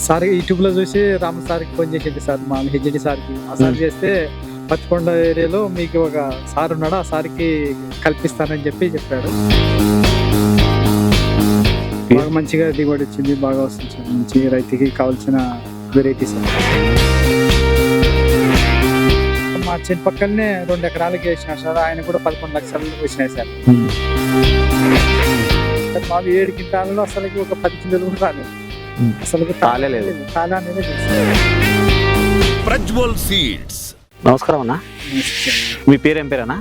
Sir YouTube లో చూసి రామ్ సార్కి ఫోన్ చేసింది సార్, మా హెచ్డి సార్కి. ఆ సార్ చేస్తే పత్తికొండ ఏరియాలో మీకు ఒక సార్ ఉన్నాడు, ఆ సార్కి కల్పిస్తానని చెప్పాడు. బాగా మంచిగా దిగుబడి వచ్చింది, బాగా వస్తుంది సార్. మంచి రైతుకి కావాల్సిన వెరైటీస్. మా చేను పక్కనే 2 ఎకరాలకి వేసినారు సార్, ఆయన కూడా 11 లక్షలు వచ్చినాయి సార్. మాకు 7 క్వింటాలలో అసలు ఒక 10 కిలోలు కూడా రాలేదు. అసలు తాళలేదు. తాళ అనేది ప్రజ్వల్ సీడ్స్. నమస్కారం అన్న, మీ పేరు ఏం పేరన్నా?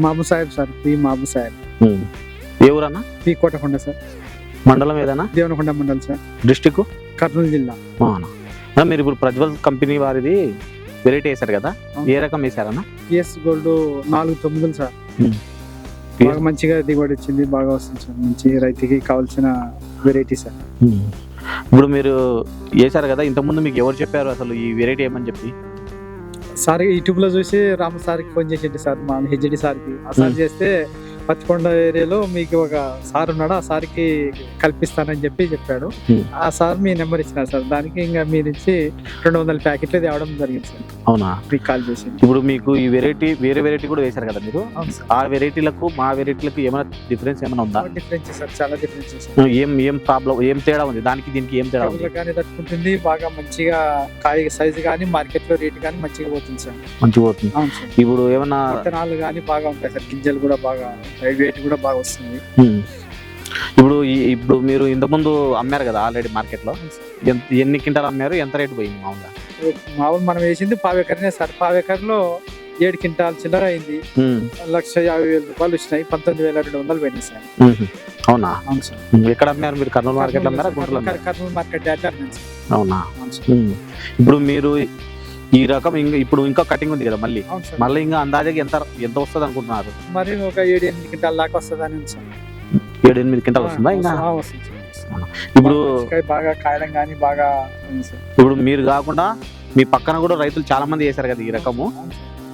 Mabu Saheb sir, P Mabu Saheb. ఏ ఊరన్నా? పి కోటకొండ సార్, మండలం ఏదన్నా? దేవనకొండ మండలం సార్, డిస్టిక్ కర్నూలు జిల్లా. మీరు ఇప్పుడు ప్రజ్వల్ కంపెనీ వారిది వెరైటీ వేశారు కదా, ఏ రకం వేశారన్నా? PS gold 4-9 sir. బాగా మంచిగా దిగుబడి వచ్చింది, బాగా వస్తుంది సార్. మంచి రైతుకి కావాల్సిన వెరైటీ సార్. ఇప్పుడు మీరు వేశారు కదా, ఇంతకుముందు మీకు ఎవరు చెప్పారు అసలు ఈ వెరైటీ ఏమని చెప్పి? సార్ యూట్యూబ్ లో చూసి రామ్ సార్కి ఫోన్ చేసింది సార్, మా హెచ్డి సార్కి. ఆ సార్ చేస్తే పత్తికొండ ఏరియాలో మీకు ఒక సార్ ఉన్నాడు, ఆ సార్కి కల్పిస్తానని చెప్పాడు. ఆ సార్ మీ నెంబర్ ఇచ్చినారు సార్, దానికి ఇంకా మీ నుంచి 200 ప్యాకెట్లు తేవడం జరిగింది సార్. అవునా? మీకు కాల్ చేసి. ఇప్పుడు మీకు ఈ వెరైటీ వేరే వెరైటీ కూడా వేశారు కదా మీరు, ఆ వెరైటీలకు మా వెరైటీలకు ఏమైనా డిఫరెన్స్ ఏమైనా ఉందా? డిఫరెన్స్ సార్, చాలా డిఫరెన్స్ సార్. ఏం ప్రాబ్లం, ఏం తేడా ఉంది దానికి దీనికి? ఏం తేడా ఉంది? కానీ తట్టుకుంటుంది, బాగా మంచిగా కాయ సైజు కానీ మార్కెట్ లో రేట్ కానీ మంచిగా పోతుంది సార్. మంచిగా పోతుంది. అవును సార్. ఇప్పుడు ఏమన్నా విత్తనాలు కానీ బాగా ఉంటాయి సార్, గింజలు కూడా బాగా, వెయిట్ కూడా బాగా వస్తుంది. ఇప్పుడు మీరు ఇంతకుముందు అమ్మారు కదా ఆల్రెడీ మార్కెట్ లో, ఎన్ని క్వింటాలు అమ్మారు, ఎంత రేటు పోయింది మామూలుగా? మామూలు మనం వేసింది 5 ఎకరనే సార్. 5 ఎకర్లో 7 క్వింటాల్ చిల్లర అయింది, 1,50,000 వచ్చినాయి, 19,200 పోయినాయి సార్. అవునా? అవును సార్. ఎక్కడ అమ్మారు మీరు? కర్నూలు మార్కెట్ అమ్మారా, గుంటూరు? కర్నూలు మార్కెట్ యార్డ్ అమ్మాను సార్. అవునా? ఇప్పుడు మీరు ఈ రకం ఇప్పుడు ఇంకా కటింగ్ ఉంది కదా మళ్ళీ, మళ్ళీ ఇంకా అందాజకి ఎంత వస్తుంది అనుకుంటున్నారు? మరి ఒక 7-8 క్వింటాల్ దాకా వస్తుందని సార్. 7-8 క్వింటాల్ వస్తుందా ఇంకా? వస్తుంది. ఇప్పుడు బాగా కాయడం కానీ బాగా ఉంది సార్. ఇప్పుడు మీరు కాకుండా మీ పక్కన కూడా రైతులు చాలా మంది చేశారు కదా ఈ రకము,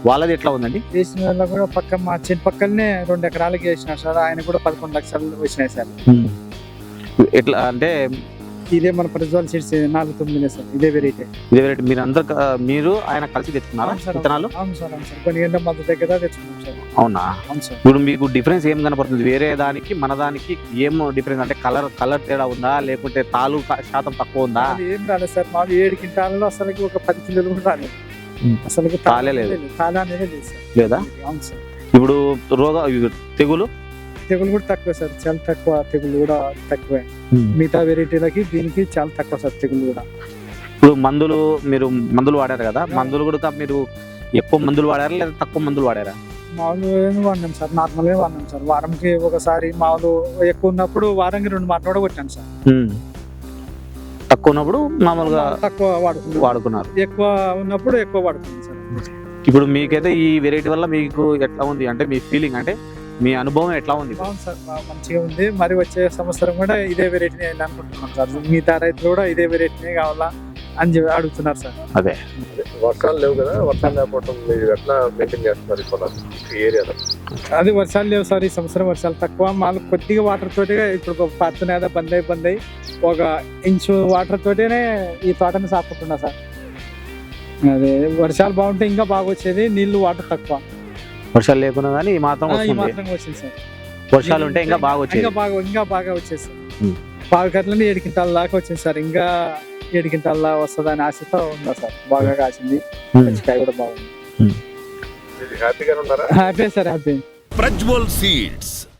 వాళ్ళది ఎట్లా ఉందండి? వేసిన వాళ్ళ కూడా మా చేను పక్కనే 2 ఎకరాలకి వేసినారు సార్, ఆయన కూడా 11 లక్షలు వచ్చినాయి సార్. ఎట్లా అంటే ఇదే మన ప్రజ్వల్ సీడ్స్ 4-9 సార్, ఇదే వెరైటీ. మీరు ఆయన కలిసి తెచ్చుకున్నారా విత్తనాలు? అవును సార్, అవును సార్. కొన్ని గంటల మద్దతు దగ్గర తెచ్చుకున్నాం సార్. అవునా? అవును సార్. ఇప్పుడు మీకు డిఫరెన్స్ ఏం కనపడుతుంది వేరే దానికి మన దానికి? ఏం డిఫరెన్స్ అంటే కలర్ తేడా ఉందా, లేకుంటే తాలు శాతం తక్కువ ఉందా? ఏం రాలేదు సార్, మాకు 7 క్వింటాల్లో అసలు ఒక 10 కిలోలు కూడా రాలేదు. అసలు తాలే లేదు. తాళ అనేది లేదు సార్. లేదా? అవును సార్. ఇప్పుడు తెగులు కూడా తక్కువ సార్, చాలా తక్కువ. తెగులు కూడా తక్కువే, మిగతా వెరైటీలకి దీనికి చాలా తక్కువ సార్ తెగులు కూడా. ఇప్పుడు మీరు మందులు వాడారు కదా, మందులు కూడా మీరు ఎక్కువ మందులు వాడారా లేదా తక్కువ మందులు వాడారా? మామూలుగా వాడినాం సార్, నార్మల్గా వాడినాం సార్. వారంకి ఒకసారి, మామూలు ఎక్కువ ఉన్నప్పుడు వారానికి 2 మాటలు కూడా కొట్టాను సార్. తక్కువ ఉన్నప్పుడు మామూలుగా తక్కువ వాడుకున్నారు, ఎక్కువ ఉన్నప్పుడు ఎక్కువ వాడుకున్నాం సార్. ఇప్పుడు మీకైతే ఈ వెరైటీ వల్ల మీకు ఎట్లా ఉంది అంటే మీ ఫీలింగ్, అంటే మీ అనుభవం ఎట్లా ఉంది? అవును సార్, మంచిగా ఉంది. మరి వచ్చే సంవత్సరం కూడా ఇదే వెరైటీని అనుకుంటున్నాం సార్. మిగతా రైతులు కూడా ఇదే వెరైటీనే కావాలా అని అడుగుతున్నారు సార్. అదే వర్షాలు లేవు కదా, వర్షాలు లేకపోవడం మీరు ఎట్లా మెయింటైన్ చేస్తున్నారు ఇప్పుడు ఈ ఏరియాలో? అది వర్షాలు లేవు సార్, ఈ సంవత్సరం వర్షాలు తక్కువ. మాకు కొద్దిగా వాటర్ తోటిగా ఇప్పుడు పత్తునేదా బంద్ అయి 1 ఇంచు వాటర్ తోటనే ఈ తోటని సాపుకుంటున్నా సార్. అదే వర్షాలు బాగుంటే ఇంకా బాగా వచ్చేది, నీళ్లు వాటర్ తక్కువ. వర్షాలు లేకున్నా కానీ ఈ మాత్రం వచ్చింది సార్. వర్షాలు ఉంటే ఇంకా బాగా వచ్చేది, ఇంకా బాగా వచ్చేది సార్. 5 ఎకర్లని 7 క్వింటాల దాకా వచ్చింది సార్. ఇంకా 7 క్వింటాల వస్తుందని ఆశతో ఉందా సార్. బాగా కాసింది, కాయ కూడా బాగుంది. హ్యాపీగా ఉన్నారా? Happy sir, happy. Prajwal seeds.